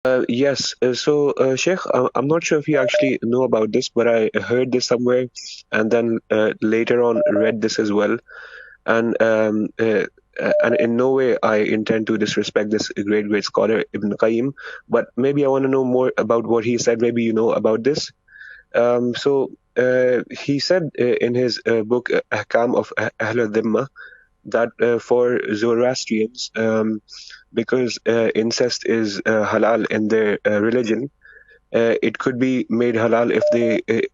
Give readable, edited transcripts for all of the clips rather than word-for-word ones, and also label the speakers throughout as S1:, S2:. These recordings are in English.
S1: Yes. Sheikh, I'm not sure if you actually know about this, but I heard this somewhere, and then later on read this as well. And and in no way I intend to disrespect this great scholar Ibn Qayyim, but maybe I want to know more about what he said. Maybe you know about this. He said in his book Ahkam of Ahl al-Dhimma that for Zoroastrians, because incest is halal in their religion, it could be made halal if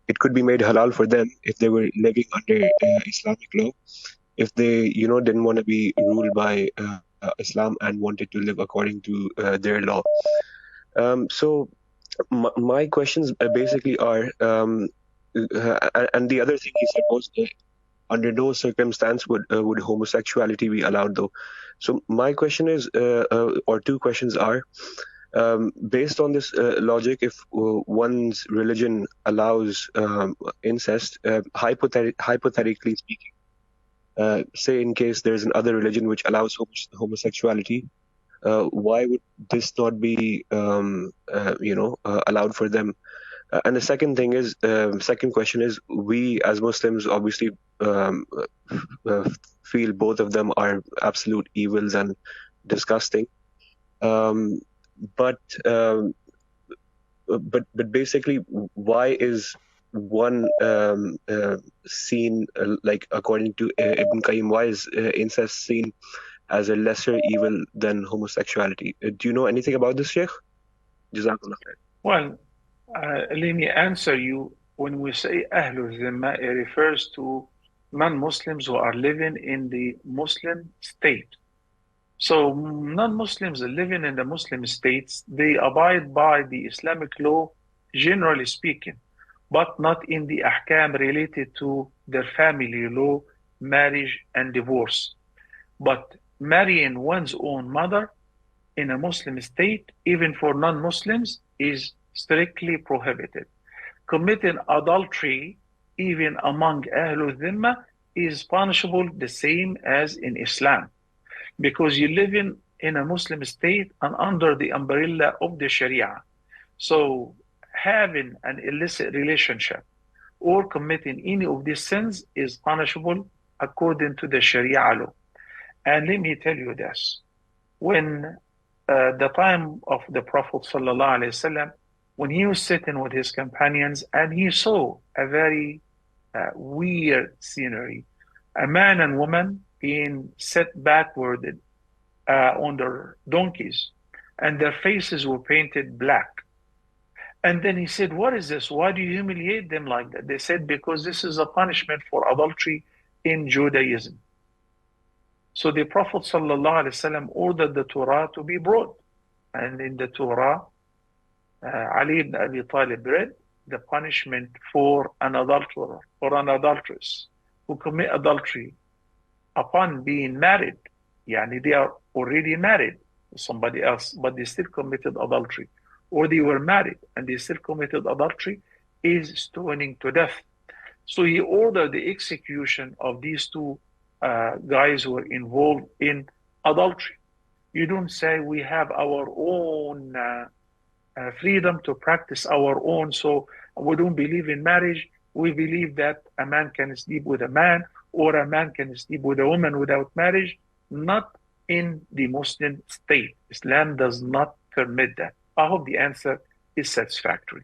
S1: it could be made halal for them if they were living under Islamic law, if they didn't want to be ruled by Islam and wanted to live according to their law. So my questions basically are, and the other thing he said was, under no circumstance would homosexuality be allowed, though. So my question is, or two questions are, based on this logic, if one's religion allows incest, hypothetically speaking, say in case there's another religion which allows homosexuality, why would this not be allowed for them? And the second thing is, second question is, we as Muslims obviously feel both of them are absolute evils and disgusting. Um, but basically, why is one seen, like according to Ibn Qayyim, why is incest seen as a lesser evil than homosexuality? Do you know anything about this, Sheikh? Jazakallah khair.
S2: Well, let me answer you. When we say Ahlul Zimma, it refers to non-Muslims who are living in the Muslim state. So non-Muslims living in the Muslim states, they abide by the Islamic law, generally speaking, but not in the ahkam related to their family law, marriage, and divorce. But marrying one's own mother in a Muslim state, even for non-Muslims, is strictly prohibited. Committing adultery, even among Ahlul Dhimma, is punishable the same as in Islam, because you live in a Muslim state and under the umbrella of the Sharia. So having an illicit relationship or committing any of these sins is punishable according to the Sharia law. And let me tell you this, when the time of the Prophet ﷺ, when he was sitting with his companions and he saw a very weird scenery, a man and woman being set backward on their donkeys, and their faces were painted black. And then he said, "What is this? Why do you humiliate them like that?" They said, "Because this is a punishment for adultery in Judaism." So the Prophet ﷺ ordered the Torah to be brought. And in the Torah, Ali ibn Abi Talib read the punishment for an adulterer or an adulteress who commit adultery upon being married. Yani they are already married to somebody else, but they still committed adultery. Or they were married and they still committed adultery, is stoning to death. So he ordered the execution of these two guys who were involved in adultery. You don't say we have our own freedom to practice our own, so we don't believe in marriage. We believe that a man can sleep with a man or a man can sleep with a woman without marriage. Not in the Muslim state. Islam does not permit that. I hope the answer is satisfactory.